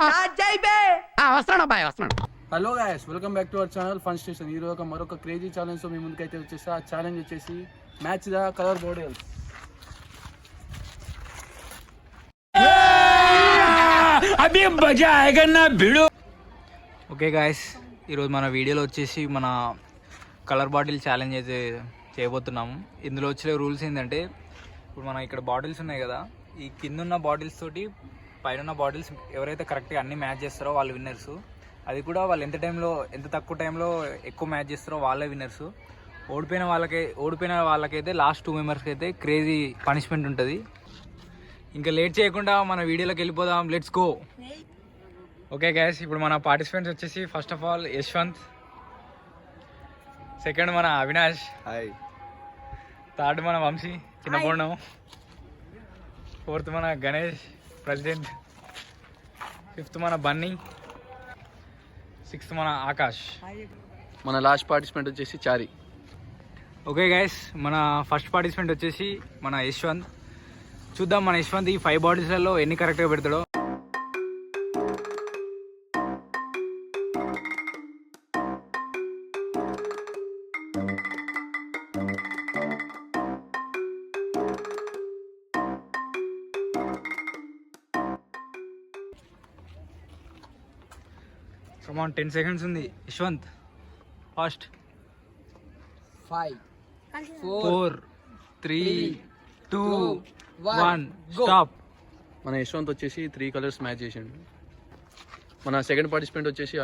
వస్తున్నాడు అబ్బాయి వస్తున్నాడు. Hello guys, welcome back to our channel fun station. ఈ రోజు మరొక క్రేజీ ఛాలెంజ్ తో మీ ముందుకైతే వచ్చేసి ఆ ఛాలెంజ్ వచ్చేసి మ్యాచ్ ద కలర్ బాటిల్స్. అభి మజా ఆయేగా నా భిడు. ఓకే గాయస్, ఈరోజు మన వీడియోలో వచ్చేసి మన కలర్ బాటిల్ ఛాలెంజ్ అయితే చేయబోతున్నాము. ఇందులో వచ్చే రూల్స్ ఏంటంటే, ఇప్పుడు మన ఇక్కడ బాటిల్స్ ఉన్నాయి కదా, ఈ కింద ఉన్న బాటిల్స్ తోటి పైన ఉన్న బాటిల్స్ ఎవరైతే కరెక్ట్గా అన్ని మ్యాచ్ చేస్తారో వాళ్ళు విన్నర్స్. అది కూడా వాళ్ళు ఎంత తక్కువ టైంలో ఎక్కువ మ్యాచ్ చేస్తారో వాళ్ళే విన్నర్స్. ఓడిపోయిన వాళ్ళకైతే లాస్ట్ 2 మెంబర్స్కి అయితే క్రేజీ పనిష్మెంట్ ఉంటుంది. ఇంకా లేట్ చేయకుండా మన వీడియోలోకి వెళ్ళిపోదాం. Let's go. ఓకే గైస్, ఇప్పుడు మన పార్టిసిపెంట్స్ వచ్చేసి first of all Yashwant, second మన అవినాష్, హాయ్, థర్డ్ మన వంశీ చిన్నపూర్ణం, ఫోర్త్ మన గణేష్ ప్రెసిడెంట్, ఫిఫ్త్ మన బన్నీ, సిక్స్త్ మన ఆకాష్. మన లాస్ట్ పార్టిసిపెంట్ వచ్చేసి చారి. ఓకే గైస్, మన ఫస్ట్ పార్టిసిపెంట్ వచ్చేసి మన యశ్వంత్. చూద్దాం మన యశ్వంత్ ఈ 5 బాటిల్స్లలో ఎన్ని కరెక్ట్గా పెడతాడో. కమాన్, 10 seconds ఉంది. యశ్వంత్ ఫాస్ట్. 5 4 3 2 1 స్టాప్. మన యశ్వంత్ వచ్చేసి 3 కలర్స్ మ్యాచ్ చేసిండు. మన సెకండ్ పార్టిసిపెంట్ వచ్చేసి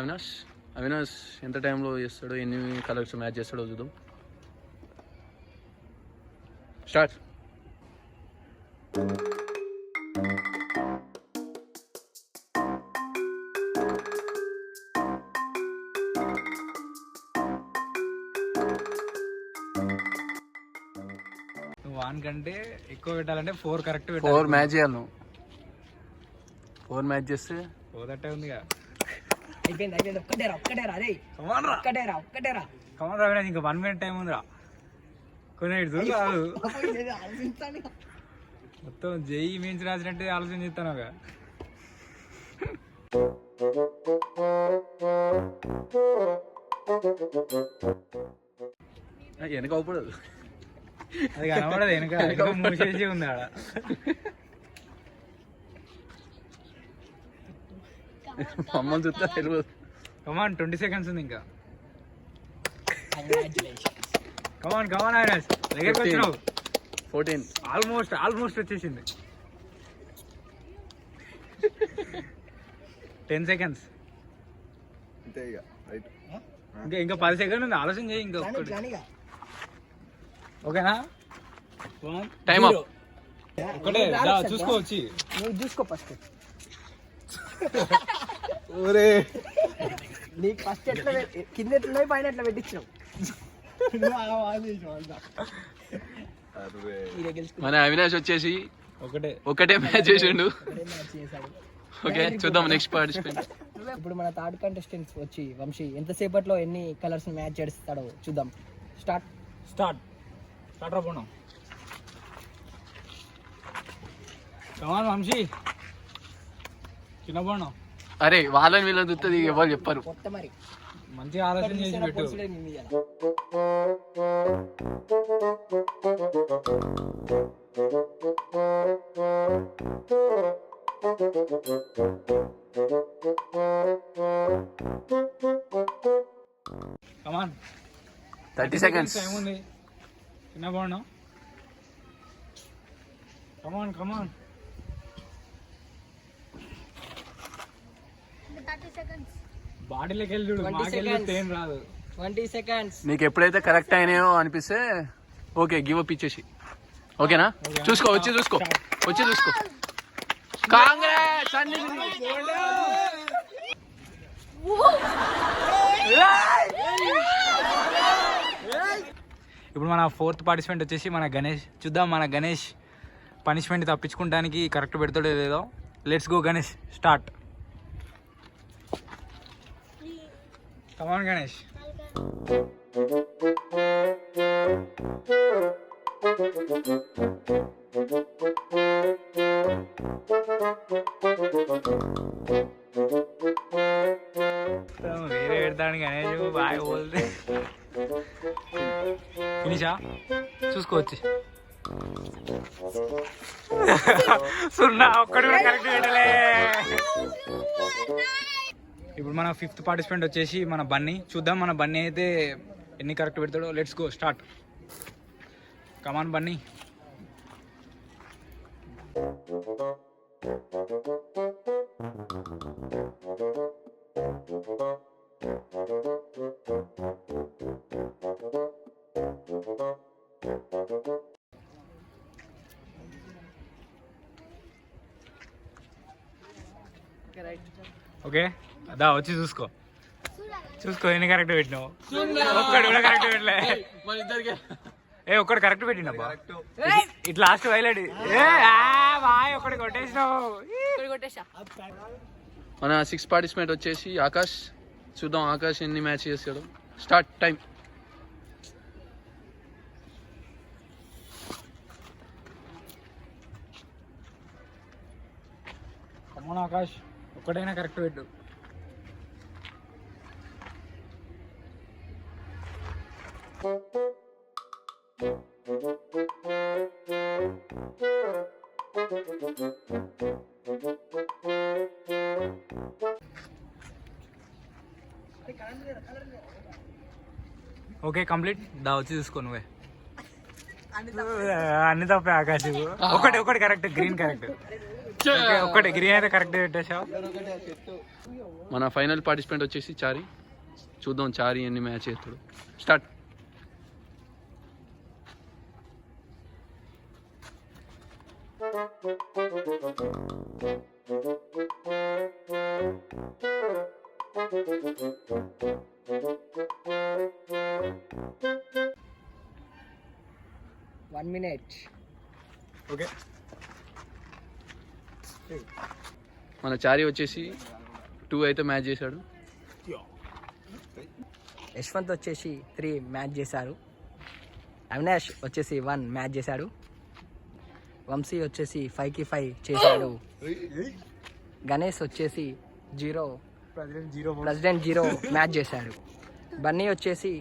అవినాష్ ఎంత టైంలో చేస్తాడో, ఎన్ని కలర్స్ మ్యాచ్ చేస్తాడో చూద్దాం. స్టార్ట్. నువ్వు 1 కంటే ఎక్కువ పెట్టాలంటే 4 కరెక్ట్ 4 మ్యాచ్ చేయాలి నువ్వు. 4 మ్యాచ్ చేస్తే పోదట్టే ఉందిగా. అయిపోయింది. ఒక్కటేరా అదే. ఒక్కటేరా కమాన్ రా అవినాష్, ఇంకా 1 minute టైం ఉందిరా. కొంచెం ఇటు చూడు. మొత్తం జేఈ మెయిన్స్ రాసినట్టే ఆలోచన చేస్తాను. వెనక అవ్వకూడదు, అది కనబడదు. వెనక మూసేసి ఉంది ఆడ. మమ్మల్ని చూస్తా తెలియదు. కమాన్, 20 seconds ఉంది ఇంకా. కమాన్ అవినాష్, దగ్గరికి వచ్చినావు. 14. ఆల్మోస్ట్ వచ్చేసింది. 10 seconds. ఇంకా 10 seconds ఉంది. ఆలోచన చేయి ఇంకా ఒక్కటి. ఓకేనా? Time up. ఒకటే చూసుకోవచ్చి. నువ్వు చూసుకో ఫస్ట్. నీకు ఫస్ట్ ఎట్లా కింద ఎట్లా పైన ఎట్లా పెట్టించినావు. మన అవినాష్ వచ్చేసి ఒకటే మ్యాచ్ చేసిండు. ఓకే, చూద్దాం నెక్స్ట్ పార్టిసిపెంట్. ఇప్పుడు మన థర్డ్ కంటెస్టెంట్ వచ్చి వంశీ ఎంతసేపట్లో ఎన్ని కలర్స్ మ్యాచ్ చేస్తాడో చూద్దాం. స్టార్ట్ రాబోను. కమాన్ వంశీ, చిన్నపోను. అరే వాళ్ళని వీళ్ళని చూస్తుంది ఎవరు చెప్పరు. కొత్త మరి మంచిగా ఆలోచన చేసి పెట్టు. కమాన్, 30 seconds. ఏముంది చిన్న బాగున్నా. కమాన్ బాడీలోకి వెళ్ళి చూడు. మాకెళ్ళి ఏం రాదు. 20 seconds. నీకు ఎప్పుడైతే కరెక్ట్ అయినాయో అనిపిస్తే ఓకే, గివ్ అప్ ఇచ్చేసి. ఓకేనా? చూసుకో. కాంగ్రెస్. ఇప్పుడు మన 4th పార్టిసిపెంట్ వచ్చేసి మన గణేష్. చూద్దాం మన గణేష్ పనిష్మెంట్ తప్పించుకుంటానికి కరెక్ట్ పెడతాడో లేదో. Let's go Ganesh, start. Come on Ganesh. అని గణేష్ బాగా పోతే ఫినిషా చూసుకోవచ్చు. సున్నా ఒక్కడు కూడా కరెక్ట్ పెట్టలే. ఇప్పుడు మన 5th పార్టిసిపెంట్ వచ్చేసి మన బన్నీ. చూద్దాం మన బన్నీ అయితే ఎన్ని కరెక్ట్ పెడతాడో. Let's go start. Come on Bunny. Okay అదా వచ్చి చూసుకో ఎన్ని కరెక్ట్ పెట్టినావు. ఒక్కడు కూడా కరెక్ట్ పెట్టలే. ఒక్కడు కరెక్ట్ పెట్టినబ్బా. ఇట్లా లాస్ట్ వైలెట్ ఒక్కడి కొట్టేసినావు. మన 6th పార్టిసిపెంట్ వచ్చేసి ఆకాష్. చూద్దాం ఆకాష్ ఎన్ని మ్యాచ్ చేస్తాడు. Start time. కమాన్ ఆకాష్ ఒక్కడైనా కరెక్ట్ పెట్టు. Okay complete. దా వచ్చి చూసుకో నువ్వే. అన్ని తప్పే ఆకాశ్. ఒకటి కరెక్ట్. Green correct. ఒకటి గ్రీన్ అయితే కరెక్ట్ పెట్టేసావు. మన ఫైనల్ పార్టిసిపెంట్ వచ్చేసి చారి. చూద్దాం చారి ఎన్ని మ్యాచ్ చేస్తాడు. స్టార్ట్. One minute. ఓకే మన చారి వచ్చేసి 2 అయితే మ్యాచ్ చేశాడు. యశ్వంత్ వచ్చేసి 3 మ్యాచ్ చేశారు. అవినాష్ వచ్చేసి 1 మ్యాచ్ చేశాడు. వంశీ వచ్చేసి 5కి 5 చేశాడు. గణేష్ వచ్చేసి 0 ప్రెసిడెంట్ 0 మ్యాచ్ చేశాడు. బన్నీ వచ్చేసి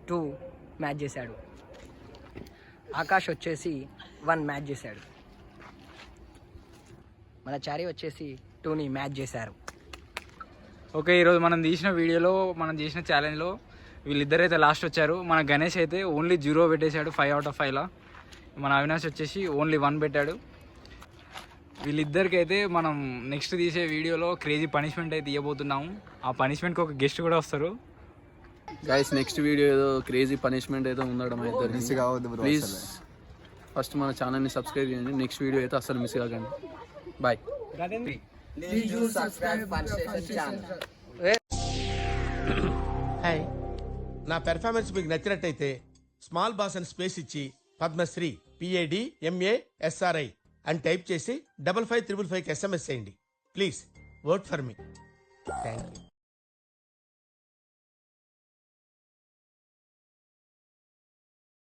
2 మ్యాచ్ చేశాడు. ఆకాష్ వచ్చేసి 1 మ్యాచ్ చేశాడు. మన చారి వచ్చేసి 2ని మ్యాచ్ చేశారు. ఓకే ఈరోజు మనం తీసిన వీడియోలో మనం చేసిన ఛాలెంజ్లో వీళ్ళిద్దరైతే లాస్ట్ వచ్చారు. మన గణేష్ అయితే ఓన్లీ 0 పెట్టేశాడు 5 out of 5లా. మన అవినాష్ వచ్చేసి ఓన్లీ 1 పెట్టాడు. వీళ్ళిద్దరికైతే మనం నెక్స్ట్ తీసే వీడియోలో క్రేజీ పనిష్మెంట్ అయితే ఇవ్వబోతున్నాము. ఆ పనిష్మెంట్కి ఒక గెస్ట్ కూడా వస్తారు. గైస్ నెక్స్ట్ వీడియో ఏదో క్రేజీ పనిష్మెంట్ అయితే ఉండడం అయితే ప్లీజ్ ఫస్ట్ మన ఛానల్ని సబ్స్క్రైబ్ చేయండి. నెక్స్ట్ వీడియో అయితే అసలు మిస్ కాకండి. బాయ్. హాయ్, నా పెర్ఫార్మెన్స్ మీకు నచ్చినట్టయితే స్మాల్ బాస్ అని స్పేస్ ఇచ్చి పద్మశ్రీ PADMASRI అని టైప్ చేసి 5555కి SMS చేయండి. Please vote for me. Thank you.